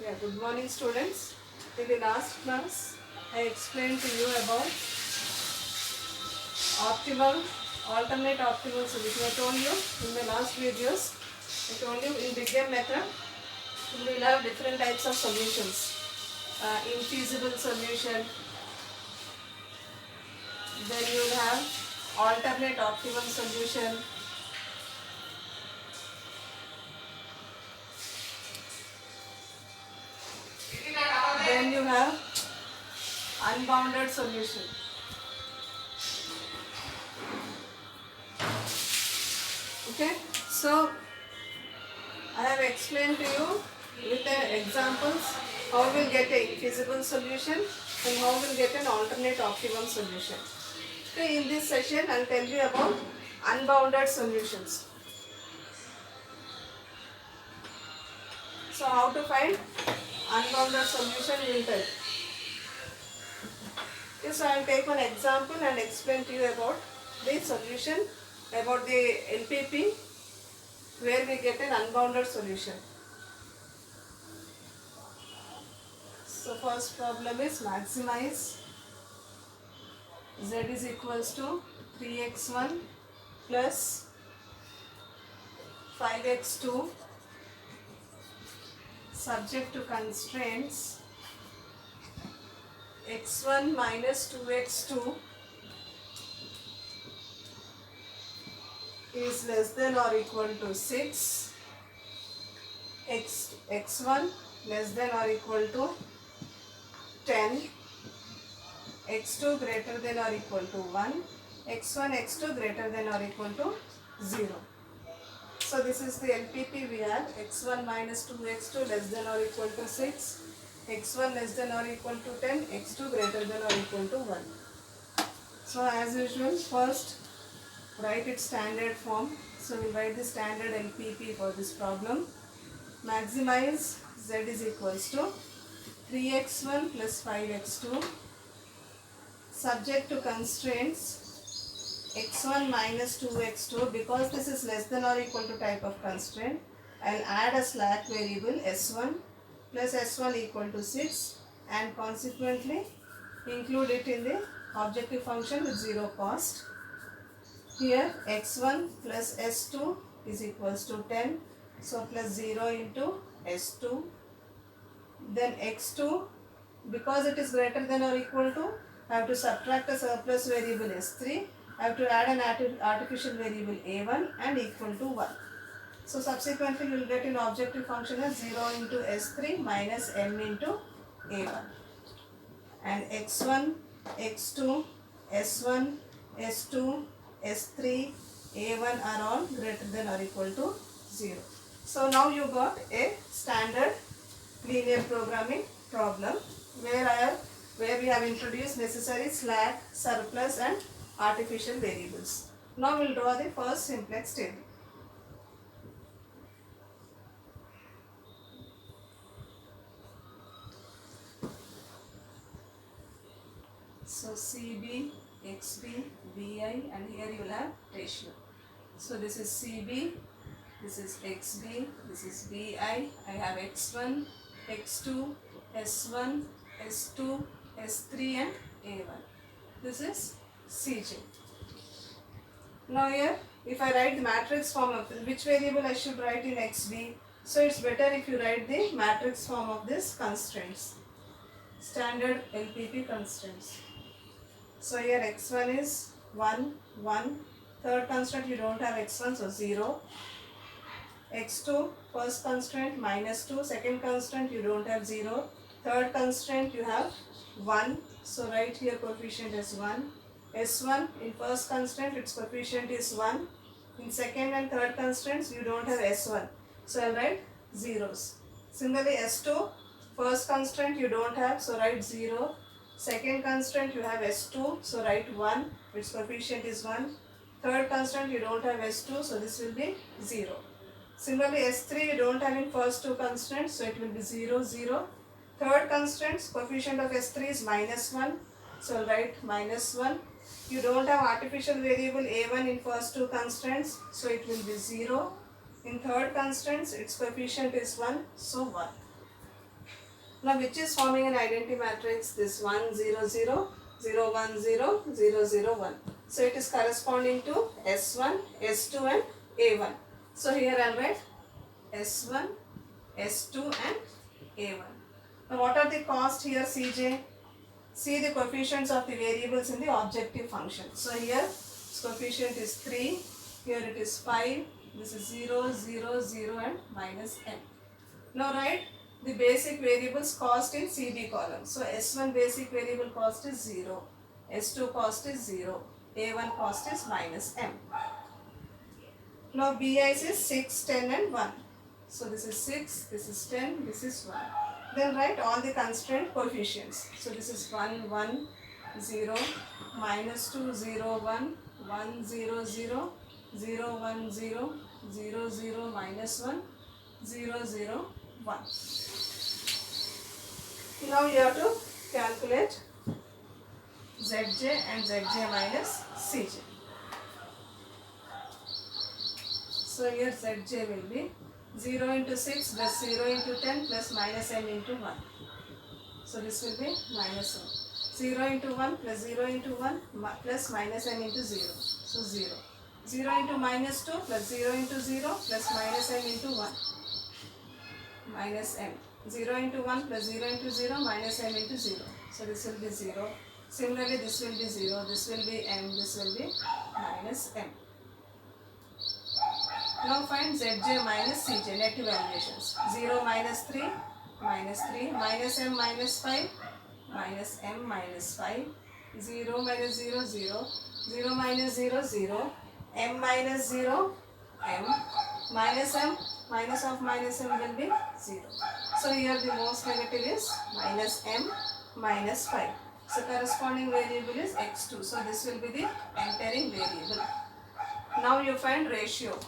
Yeah, good morning students. In the last class, I explained to you about optimal, alternate optimal solution. I told you in my last videos, I told you in big M method, we will have different types of solutions. Infeasible solution, then you will have alternate optimal solution, then you have unbounded solution. Okay, so I have explained to you with the examples how we will get a infeasible solution and how we will get an alternate optimum solution. Okay, in this session I will tell you about unbounded solutions. So how to find unbounded solution we will tell. Okay, so I will take one example and explain to you about the solution, about the LPP where we get an unbounded solution. So first problem is maximize z is equals to 3x1 plus 5x2 subject to constraints x1 minus 2x2 is less than or equal to 6, x1 less than or equal to 10, x2 greater than or equal to 1, x1, x2 greater than or equal to 0. So this is the LPP we have, x1 minus 2x2 less than or equal to 6, x1 less than or equal to 10, x2 greater than or equal to 1. So as usual, first write its standard form. So we write the standard LPP for this problem. Maximize z is equals to 3x1 plus 5x2 subject to constraints x1 minus 2x2. Because this is less than or equal to type of constraint, I will add a slack variable s1 plus s1 equal to 6 and consequently include it in the objective function with 0 cost. Here x1 plus s2 is equals to 10, so plus 0 into s2. Then x2, because it is greater than or equal to, I have to subtract a surplus variable s3, I have to add an artificial variable a1 and equal to 1. So subsequently you will get an objective function as 0 into s3 minus m into a1. And x1, x2, s1, s2, s3, a1 are all greater than or equal to 0. So now you got a standard linear programming problem where we have introduced necessary slack, surplus and artificial variables. Now we will draw the first simplex table. So CB, XB, BI and here you will have ratio. So this is CB, this is XB, this is BI, I have X1, X2, S1, S2, S3 and A1. This is CJ. Now here if I write the matrix form of which variable I should write in XB, so it's better if you write the matrix form of this constraints, standard LPP constraints. So here x1 is 1, 1, third constraint you don't have x1 so 0, x2 first constraint minus 2, second constraint you don't have 0, third constraint you have 1, so write here coefficient as 1, s1 in first constraint its coefficient is 1, in second and third constraints you don't have s1, so I'll write zeros. Similarly s2 first constraint you don't have so write 0, second constraint you have s2 so write 1, its coefficient is 1, third constraint you don't have s2 so this will be 0. Similarly s3 you don't have in first two constraints so it will be 0, 0. Third constraint coefficient of s3 is minus 1 so I'll write minus 1. You don't have artificial variable a1 in first two constraints so it will be 0. In third constraints its coefficient is 1 so 1. Now which is forming an identity matrix? This 1 0 0 0 1 0 0 0 1. So it is corresponding to S1, S2 and A1. So here I will write S1, S2 and A1. Now what are the cost here, Cj? See the coefficients of the variables in the objective function. So here coefficient is 3, here it is 5, this is 0, 0, 0 and minus m. Now write the basic variables cost in CB column. So S1 basic variable cost is 0, S2 cost is 0, A1 cost is minus m. Now BIs is 6, 10 and 1. So this is 6, this is 10, this is 1. Then write all the constraint coefficients. So this is 1, 1, 0, minus 2, 0, 1, 1, 0, 0, 0, 1, 0, 0, 0, minus 1, 0, 0, 1. Now you have to calculate Zj and Zj minus Cj. So here Zj will be 0 into 6 plus 0 into 10 plus minus m into 1. So this will be minus 1. 0 into 1 plus 0 into 1 plus minus m into 0. So 0. 0 into minus 2 plus 0 into 0 plus minus m into 1. Minus m. 0 into 1 plus 0 into 0 minus m into 0. So this will be 0. Similarly this will be 0. This will be m. This will be minus m. Now find Zj minus Cj, net evaluations. 0 minus 3, minus m minus 5, minus m minus 5, 0 minus 0, 0, 0 minus 0, 0, m minus 0, m, minus m, minus of minus m will be 0. So here the most negative is minus m minus 5. So corresponding variable is x2. So this will be the entering variable. Now you find ratio.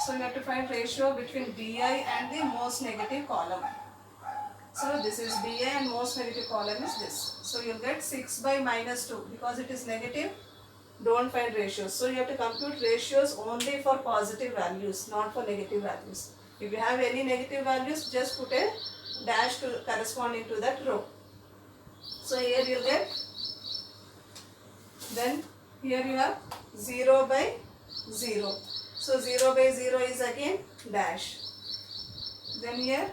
So you have to find ratio between BI and the most negative column. So this is BI and most negative column is this. So you'll get 6 by minus 2 because it is negative. Don't find ratios. So you have to compute ratios only for positive values, not for negative values. If you have any negative values, just put a dash corresponding to that row. So here you'll get, then here you have 0 by 0. So 0 by 0 is again dash. Then here,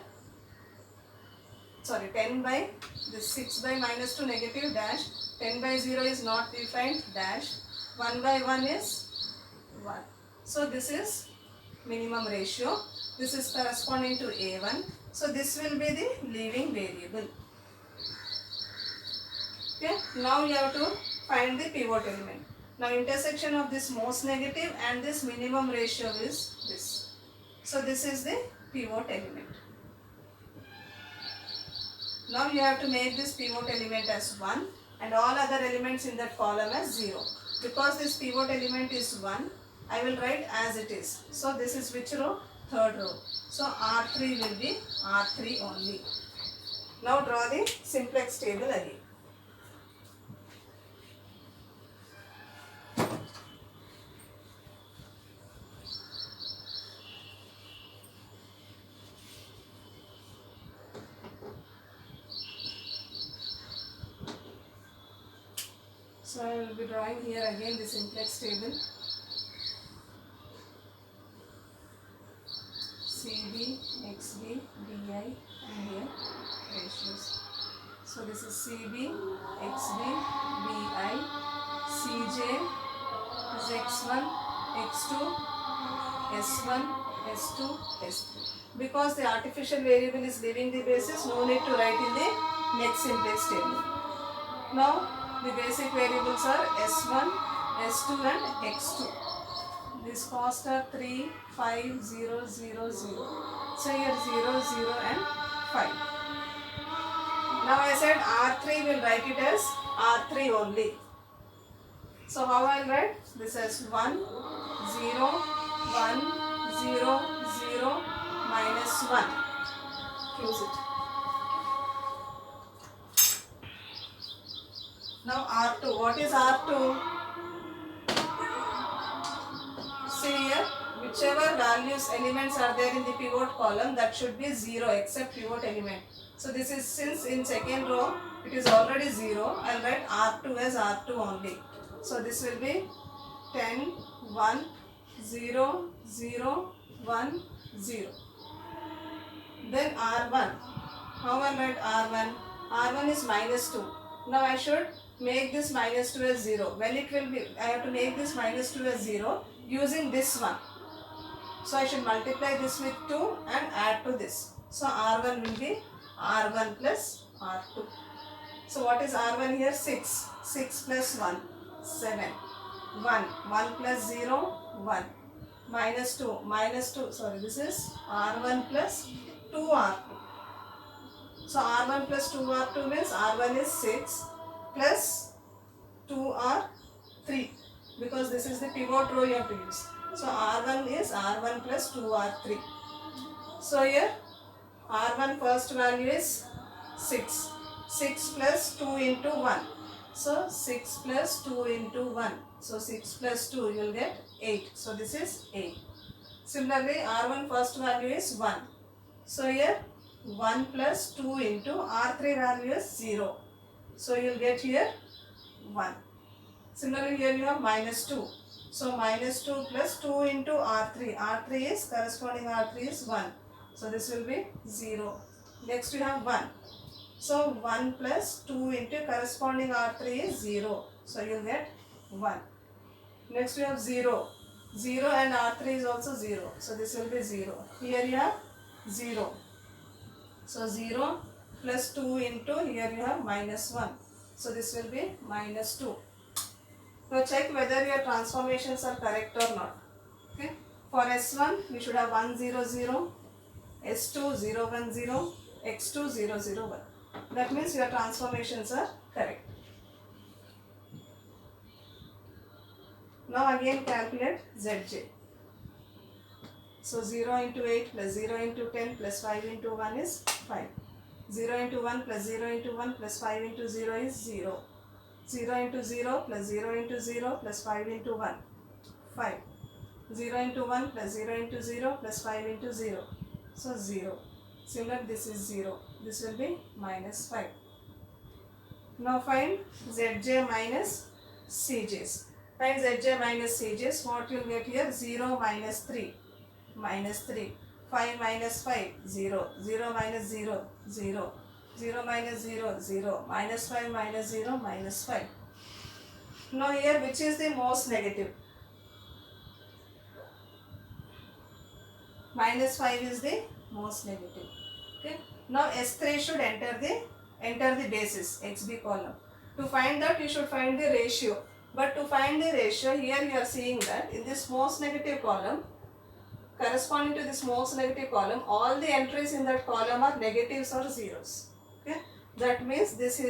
10 by, this 6 by minus 2 negative dash, 10 by 0 is not defined dash, 1 by 1 is 1. So this is minimum ratio. This is corresponding to A1. So this will be the leaving variable. Okay, now you have to find the pivot element. Now intersection of this most negative and this minimum ratio is this. So this is the pivot element. Now you have to make this pivot element as 1 and all other elements in that column as 0. Because this pivot element is 1, I will write as it is. So this is which row? Third row. So R3 will be R3 only. Now draw the simplex table again. So I will be drawing here again the simplex table. CB, XB, BI and here ratios. So this is CB, XB, BI, CJ is X1, X2, S1, S2, S3. Because the artificial variable is leaving the basis, no need to write in the next simplex table. Now the basic variables are S1, S2 and X2. These costs are 3, 5, 0, 0, 0. So here 0, 0 and 5. Now I said R3 will write it as R3 only. So how I will write? This as 1, 0, 1, 0, 0, minus 1. Close it. Now R2. What is R2? See here, we whichever values elements are there in the pivot column, that should be 0 except pivot element. So this is, since in second row it is already 0, I'll write R2 as R2 only. So this will be 10, 1, 0, 0, 1, 0. Then R1. How I'll write R1? R1 is minus 2. Now I should make this minus 2 as 0. Well, it will be, I have to make this minus 2 as 0 using this one. So I should multiply this with 2 and add to this. So R1 will be R1 plus R2. So what is R1 here? 6. 6 plus 1, 7. 1. 1 plus 0, 1. Minus 2. Minus 2. Sorry, this is R1 plus 2R2. So R1 plus 2R2 means R1 is 6 plus 2R3, because this is the pivot row you have to use. So R1 is R1 plus 2R3. So here R1 first value is 6. 6 plus 2 into 1. So 6 plus 2 into 1. So 6 plus 2 you will get 8. So this is 8. Similarly R1 first value is 1. So here 1 plus 2 into R3 value is 0. So you will get here 1. Similarly here you have minus 2. So minus 2 plus 2 into R3. R3 is, corresponding R3 is 1. So this will be 0. Next you have 1. So 1 plus 2 into corresponding R3 is 0. So you will get 1. Next you have 0. 0 and R3 is also 0. So this will be 0. Here you have 0. So 0 plus 2 into, here you have minus 1. So this will be minus 2. Now check whether your transformations are correct or not. Okay. For S1 we should have 1 0 0, S2 0 1 0, X2 0 0 1. That means your transformations are correct. Now again calculate Zj. So 0 into 8 plus 0 into 10 plus 5 into 1 is 5. 0 into 1 plus 0 into 1 plus 5 into 0 is 0. 0 into 0 plus 0 into 0 plus 5 into 1, 5. 0 into 1 plus 0 into 0 plus 5 into 0. So 0. Similar, this is 0. This will be minus 5. Now find Zj minus Cjs. Find Zj minus Cjs. What you will get here? 0 minus 3. Minus 3. 5 minus 5. 0. 0 minus 0. 0. 0 minus 0. 0. Minus 5 minus 0. Minus 5. Now here which is the most negative? Minus 5 is the most negative. Okay. Now S3 should enter the basis, XB column. To find that you should find the ratio. But to find the ratio, here you are seeing that in this most negative column, corresponding to this most negative column, all the entries in that column are negatives or zeros. Okay. That means this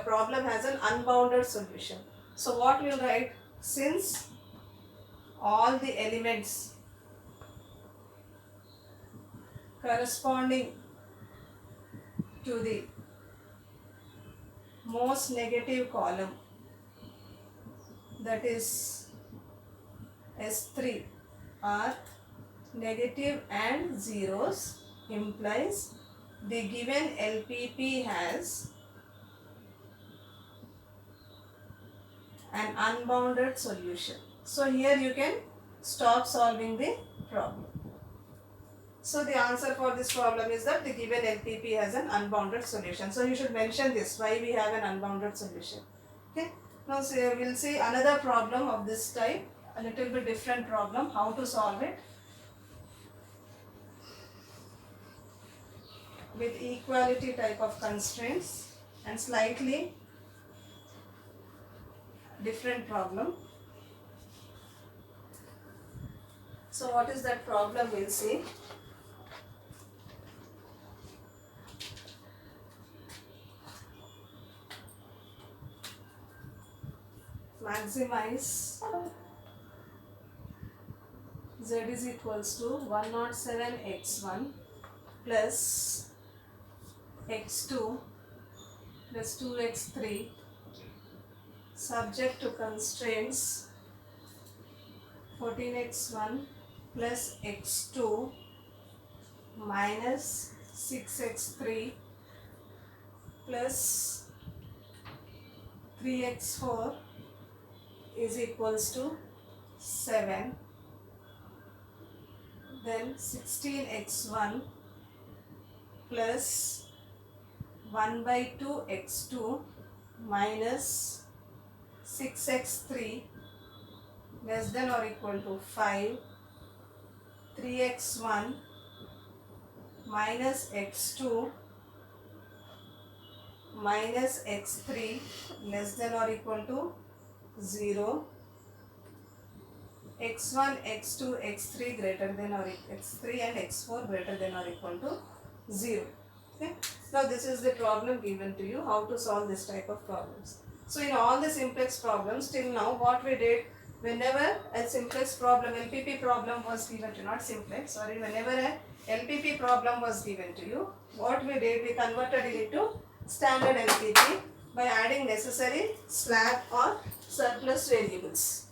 problem has an unbounded solution. So what we will write? Since all the elements corresponding to the most negative column, that is S3, are negative and zeros, implies the given LPP has an unbounded solution. So here you can stop solving the problem. So the answer for this problem is that the given LPP has an unbounded solution. So you should mention this, why we have an unbounded solution. Okay. Now we will see another problem of this type, a little bit different problem, how to solve it. With equality type of constraints and slightly different problem. So what is that problem? We'll see. Maximize Z is equals to 107x1 plus x2 plus 2x3 subject to constraints 14x1 plus x2 minus 6x3 plus 3x4 is equals to 7. Then 16x1 plus 1 by 2 x2 minus 6x3 less than or equal to 5. 3x1 minus x2 minus x3 less than or equal to 0. x1, x2, x3 greater than or x3 and x4 greater than or equal to 0. Okay. Now this is the problem given to you, how to solve this type of problems. So in all the simplex problems till now, what we did, whenever a simplex problem, LPP problem was given to you, not simplex, sorry, whenever a LPP problem was given to you, what we did, we converted it into standard LPP by adding necessary slack or surplus variables.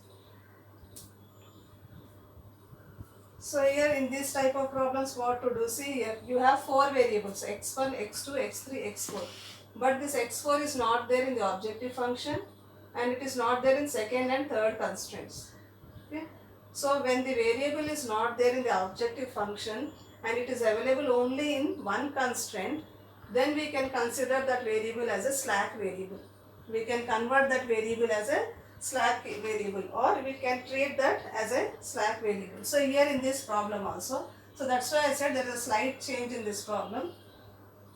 So here in this type of problems, what to do, see here you have 4 variables, x1, x2, x3, x4, but this x4 is not there in the objective function and it is not there in second and third constraints. Okay. So when the variable is not there in the objective function and it is available only in one constraint, then we can consider that variable as a slack variable. We can convert that variable as a slack variable, or we can treat that as a slack variable. So here in this problem also, so that's why I said there is a slight change in this problem.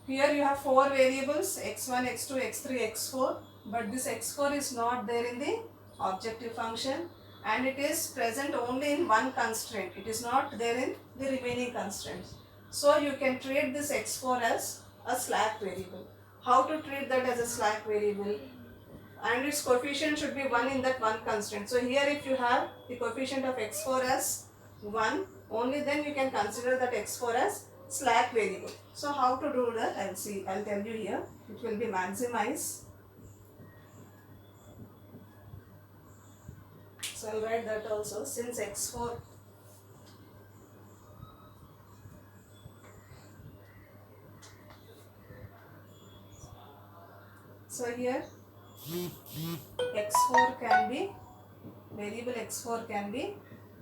Here you have 4 variables, x1, x2, x3, x4, but this x4 is not there in the objective function and it is present only in one constraint. It is not there in the remaining constraints. So you can treat this x4 as a slack variable. How to treat that as a slack variable? And its coefficient should be 1 in that one constraint. So here if you have the coefficient of x4 as 1, only then you can consider that x4 as slack variable. So how to do that? I'll tell you here. It will be maximize. So I'll write that also, since x4 so here x4 can be, variable x4 can be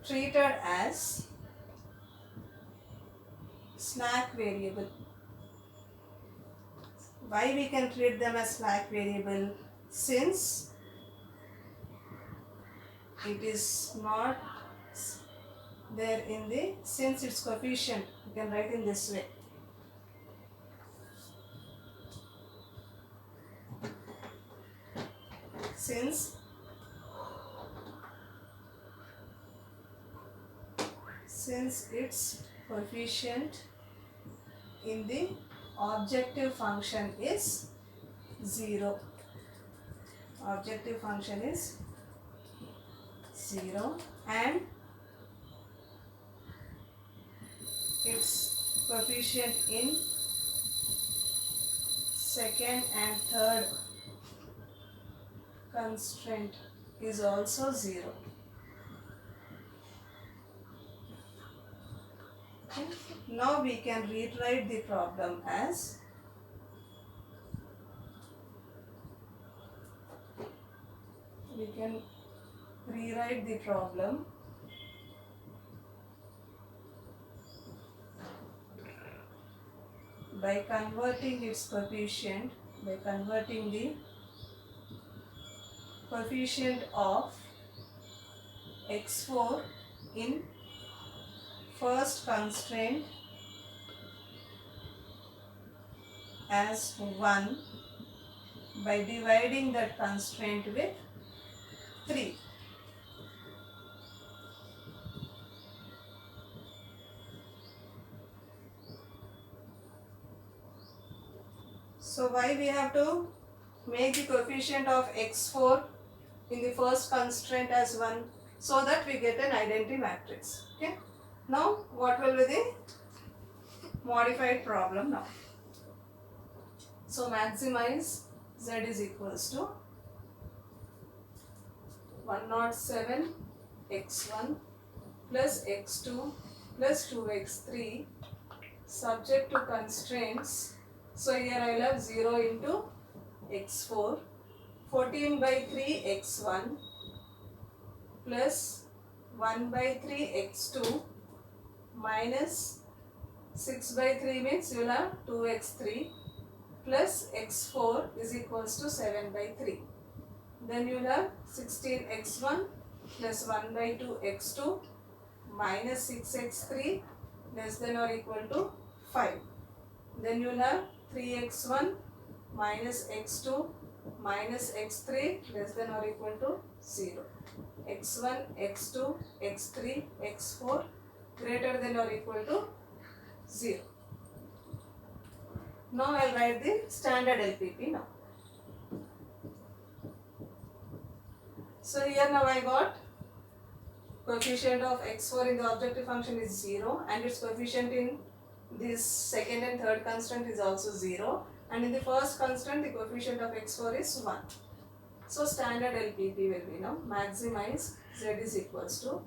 treated as slack variable. Why we can treat them as slack variable? Since it is not there in the, since its coefficient, you can write in this way. Since its coefficient in the objective function is 0. Objective function is 0 and its coefficient in second and third constraint is also 0. Okay. Now we can rewrite the problem as by converting its coefficient, by converting the coefficient of x4 in first constraint as 1 by dividing that constraint with 3. So why we have to make the coefficient of x4 in the first constraint as 1? So that we get an identity matrix. Okay. Now what will be the modified problem now? So maximize z is equals to 107 x1 plus x2 plus 2x3 subject to constraints. So here I will have 0 into x4, 14 by 3 x1 plus 1 by 3 x2 minus 6 by 3 means you will have 2x3 plus x4 is equals to 7 by 3. Then you will have 16x1 plus 1 by 2 x2 minus 6x3 less than or equal to 5. Then you will have 3x1 minus x2 minus x3 less than or equal to 0. x1, x2, x3, x4 greater than or equal to 0. Now I will write the standard LPP now. So here now I got coefficient of x4 in the objective function is 0 and its coefficient in this second and third constant is also 0, and in the first constant the coefficient of x4 is 1. So standard LPP will be now maximize z is equals to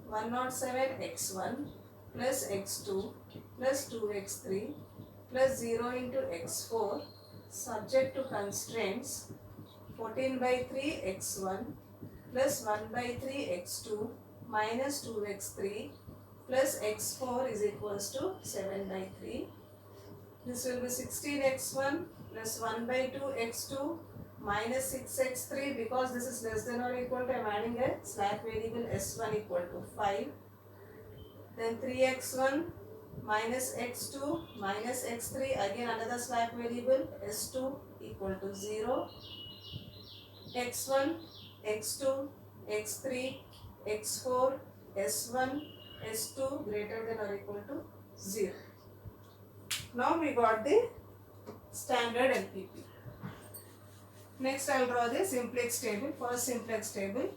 107 x1 plus x2 plus 2x3 plus 0 into x4 subject to constraints 14 by 3 x1 plus 1 by 3 x2 minus 2x3 plus x4 is equals to 7 by 3. This will be 16x1 plus 1 by 2 x2 minus 6x3, because this is less than or equal to, I am adding a slack variable s1 equal to 5. Then 3x1 minus x2 minus x3, again another slack variable s2 equal to 0. x1, x2, x3, x4, s1, s2 greater than or equal to 0. Now we got the standard LPP. Next I will draw the simplex table, first simplex table,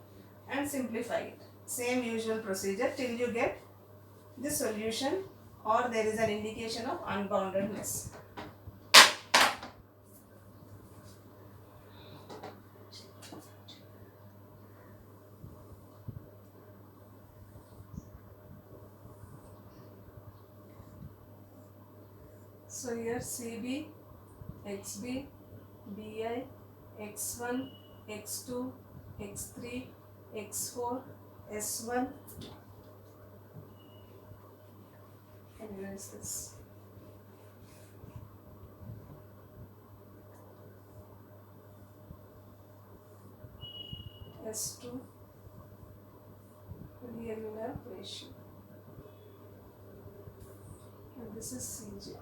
and simplify it. Same usual procedure till you get the solution or there is an indication of unboundedness. So here CB, XB, BI, X1, X2, X3, X4, S1. And where is this? S2. And here we have ratio. And this is CJ.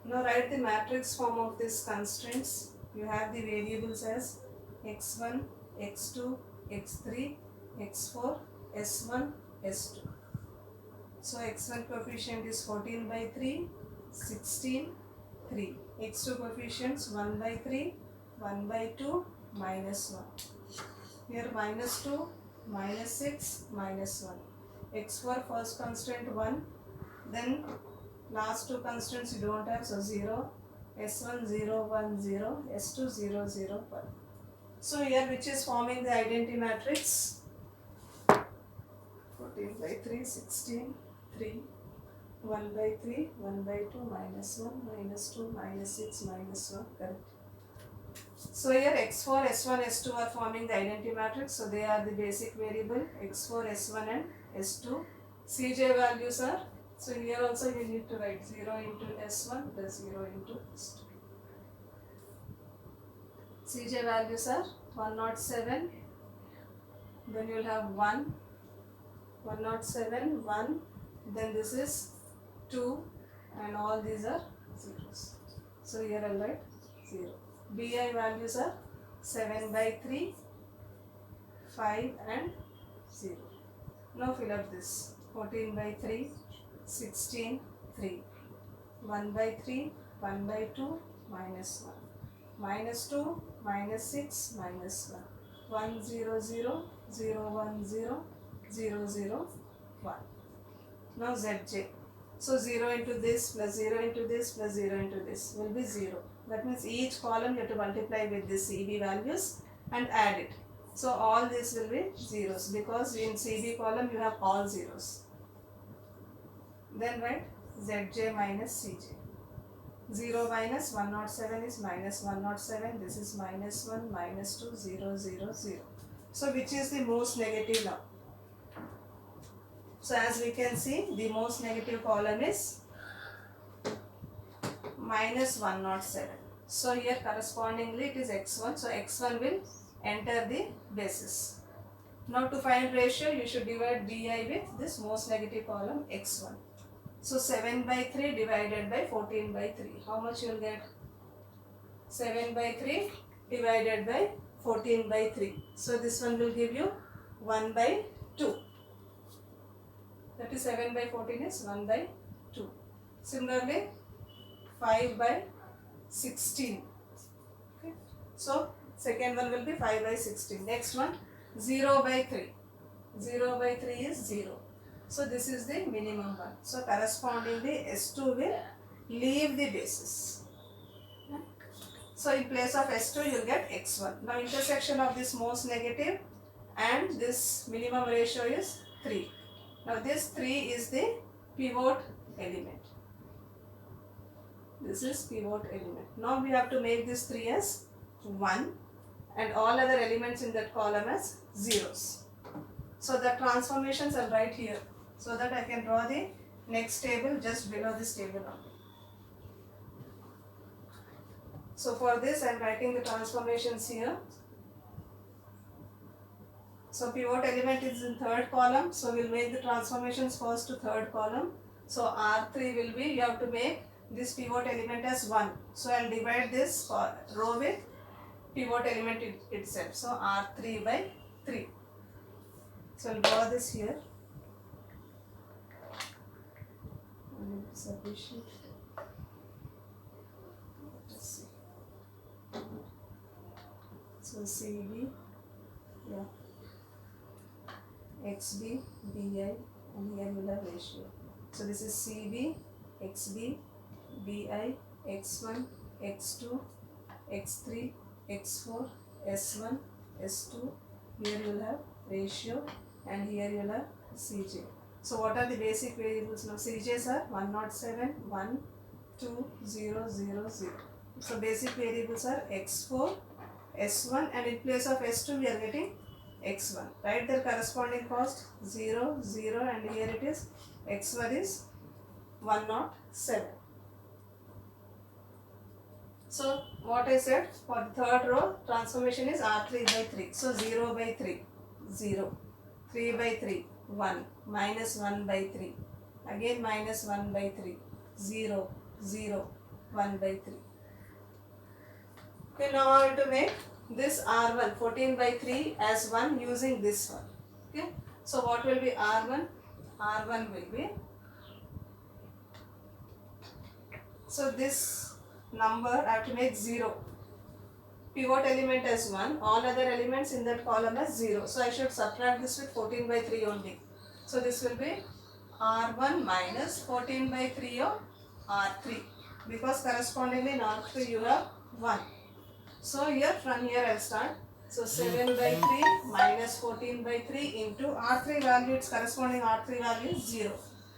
Now write the matrix form of these constraints. You have the variables as x1, x2, x3, x4, s1, s2. So x1 coefficient is 14 by 3, 16, 3. x2 coefficients 1 by 3, 1 by 2, minus 1. Here minus 2, minus 6, minus 1. x4 first constant 1, then last two constants you don't have, so 0, s1 0 1 0, s2 0 0 1. So here which is forming the identity matrix? 14 by 3, 16, 3, 1 by 3, 1 by 2, minus 1, minus 2, minus 6, minus 1, correct. So here x4, s1, s2 are forming the identity matrix, so they are the basic variable x4, s1 and s2. Cj values are, so here also you need to write 0 into s1 plus 0 into s2. Cj values are 107, then you will have 1, 107, 1, then this is 2, and all these are zeros. So here I will write 0. Bi values are 7 by 3, 5 and 0. Now fill up this. 14 by 3, 16, 3. 1 by 3, 1 by 2, minus 1. Minus 2, minus 6, minus 1. 1, 0, 0, 0, 1, 0, 0, 0, 1. Now Zj. So 0 into this plus 0 into this plus 0 into this will be 0. That means each column you have to multiply with the CB values and add it. So all these will be zeros because in CB column you have all zeros. Then write Zj minus Cj. 0 minus 107 is minus 107. This is minus 1, minus 2, 0, 0, 0. So which is the most negative now? So as we can see, the most negative column is minus 107. So here correspondingly it is x1. So x1 will enter the basis. Now to find ratio, you should divide bi with this most negative column x1. So 7 by 3 divided by 14 by 3. How much you will get? 7 by 3 divided by 14 by 3. So this one will give you 1 by 2. That is 7 by 14 is 1 by 2. Similarly, 5 by 16. Okay. So second one will be 5 by 16. Next one 0 by 3. 0 by 3 is 0. So this is the minimum one. So correspondingly S2 will leave the basis. So in place of S2 you will get x1. Now intersection of this most negative and this minimum ratio is 3. Now this 3 is the pivot element. This is pivot element. Now we have to make this 3 as 1 and all other elements in that column as zeros. So the transformations are right here, so that I can draw the next table just below this table only. So for this I am writing the transformations here. So pivot element is in third column, so we will make the transformations first to third column. So R3 will be, you have to make this pivot element as 1. So I will divide this row with pivot element itself. So R3 by 3. So I will draw this here. Sufficient. Let us see. So CB, yeah, XB, BI, and here we have ratio. So this is CB, XB, BI, X1, X2, X3, X4, S1, S2. Here you will have ratio and here you will have CJ. So what are the basic variables now? CJs are 107, 1, 2, 0, 0, 0. So basic variables are x4, s1, and in place of s2 we are getting x1. Write their corresponding cost 0, 0, and here it is x1 is 107. So what I said for the third row, transformation is R3 by 3. So 0 by 3, 0, 3 by 3, 1, minus 1 by 3, again minus 1 by 3, 0, 0, 1 by 3. Okay, now I have to make this R1 14 by 3 as 1 using this one. Okay, so what will be R1? R1 will be, so this number I have to make 0. Pivot element as 1, all other elements in that column as 0. So I should subtract this with 14 by 3 only. So this will be R1 minus 14 by 3 of R3, because correspondingly in R3 you have 1. So here from here I will start. So 7 by 3 minus 14 by 3 into R3 value, its corresponding R3 value is 0.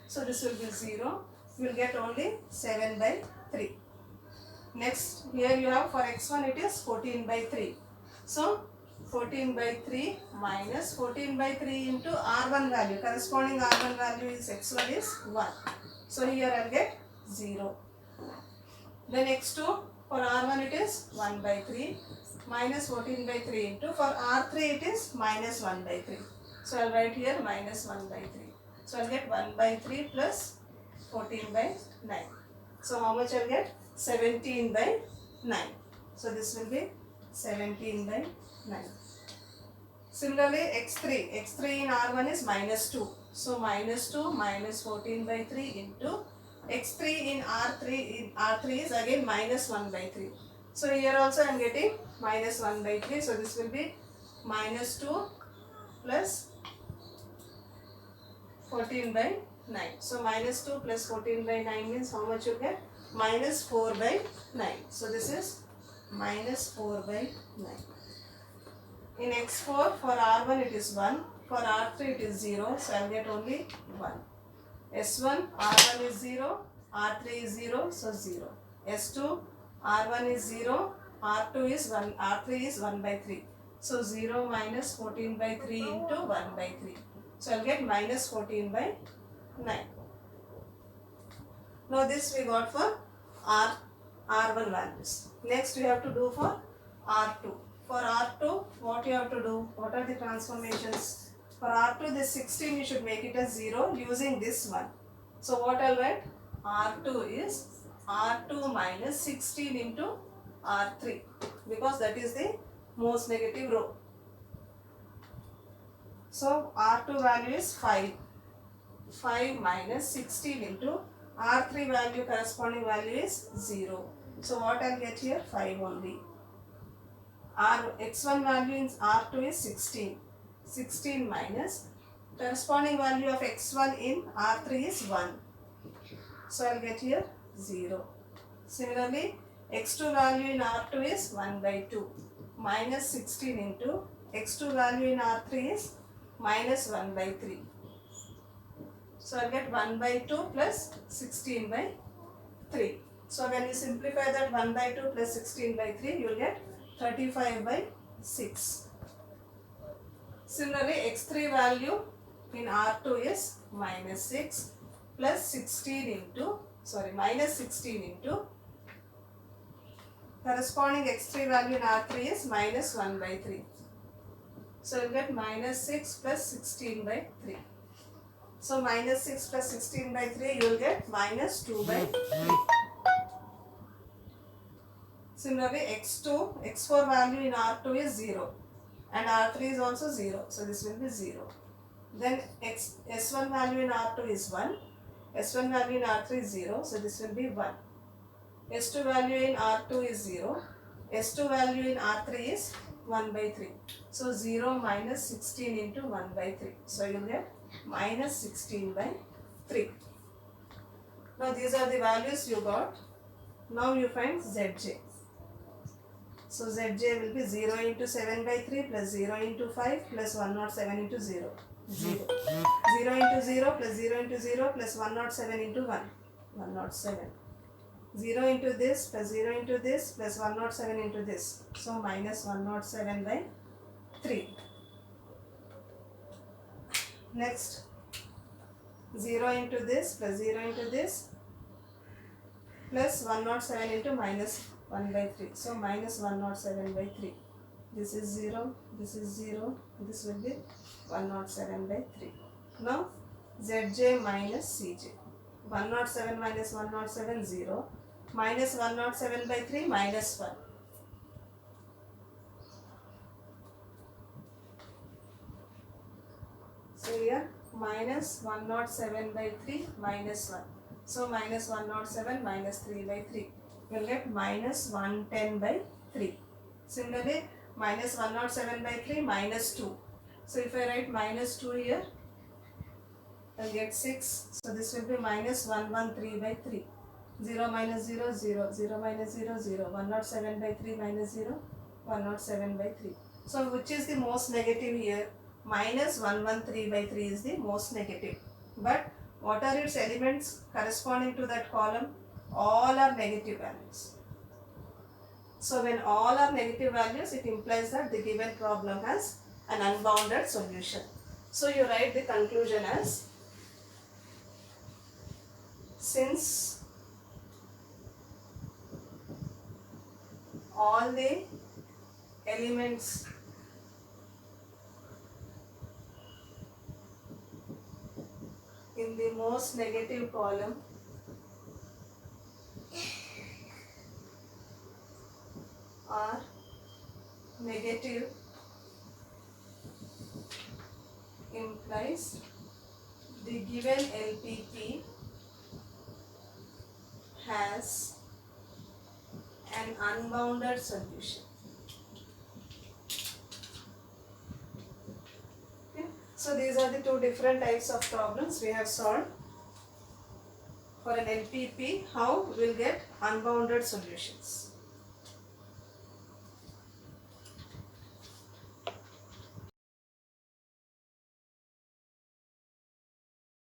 So this will be 0. You will get only 7 by 3. Next, here you have for x1 it is 14 by 3. So 14 by 3 minus 14 by 3 into R1 value. Corresponding R1 value is x1 is 1. So here I will get 0. Then x2 for R1 it is 1 by 3 minus 14 by 3 into, for R3 it is minus 1 by 3. So I will write here minus 1 by 3. So I will get 1 by 3 plus 14 by 9. So how much I will get? 17 by 9. So this will be 17 by 9. Similarly x3 in R1 is minus 2. So minus 2 minus 14 by 3 into x3 in R3 is again minus 1 by 3. So here also I am getting minus 1 by 3. So this will be minus 2 plus 14 by 9. So minus 2 plus 14 by 9 means how much you get? Minus 4 by 9. So this is minus 4 by 9. In x4 for r1 it is 1, for r3 it is 0, so I will get only 1. S1 r1 is 0, r3 is 0, so 0. S2 r1 is 0, r2 is 1, r3 is 1 by 3. So 0 minus 14 by 3 into 1 by 3. So I will get minus 14 by 9. Now this we got for R1 values. Next we have to do for R2. For R2, what you have to do? What are the transformations? For R2, this 16 you should make it as 0 using this one. So what I'll write? R2 is R2 minus 16 into R3 because that is the most negative row. So R2 value is 5. 5 minus 16 into R3 value corresponding value is 0. So what I'll get here? 5 only. X1 value in R2 is 16. 16 minus corresponding value of X1 in R3 is 1. So I'll get here 0. Similarly, X2 value in R2 is 1 by 2. Minus 16 into X2 value in R3 is minus 1 by 3. So I'll get 1 by 2 plus 16 by 3. So when you simplify that 1 by 2 plus 16 by 3, you will get 35 by 6. Similarly, X3 value in R2 is minus 6 plus 16 into, minus 16 into corresponding X3 value in R3 is minus 1 by 3. So you get minus 6 plus 16 by 3. So minus 6 plus 16 by 3 you will get minus 2 by 3. Similarly, X4 value in R2 is 0 and R3 is also 0. So this will be 0. Then S1 value in R2 is 1. S1 value in R3 is 0. So this will be 1. S2 value in R2 is 0. S2 value in R3 is 1 by 3. So 0 minus 16 into 1 by 3. So you will get minus 16 by 3. Now these are the values you got. Now you find Zj. So Zj will be 0 into 7 by 3 plus 0 into 5 plus 107 into 0. 0. 0 into 0 plus 0 into 0 plus 107 into 1. 107. 0 into this plus 0 into this plus 107 into this. So minus 107 by 3. Next, 0 into this plus 0 into this plus 107 into minus 1 by 3. So minus 107 by 3. This is 0, this is 0, this will be 107 by 3. Now Zj minus Cj. 107 minus 107, 0. Minus 107 by 3, minus 1. So here minus 107 by 3, minus 1. So minus 107 minus 3 by 3. You will get minus 110 by 3. Similarly, minus 107 by 3, minus 2. So if I write minus 2 here, I will get 6. So this will be minus 113 by 3. 0 minus 0, 0. 0 minus 0, 0. 107 by 3 minus 0, 107 by 3. So which is the most negative here? Minus 113 by 3 is the most negative. But what are its elements corresponding to that column? All are negative values. So when all are negative values, it implies that the given problem has an unbounded solution. So you write the conclusion as, since all the elements in the most negative column are negative, implies the given LPP has an unbounded solution. Okay. So these are the two different types of problems we have solved. For an LPP, how we will get unbounded solutions.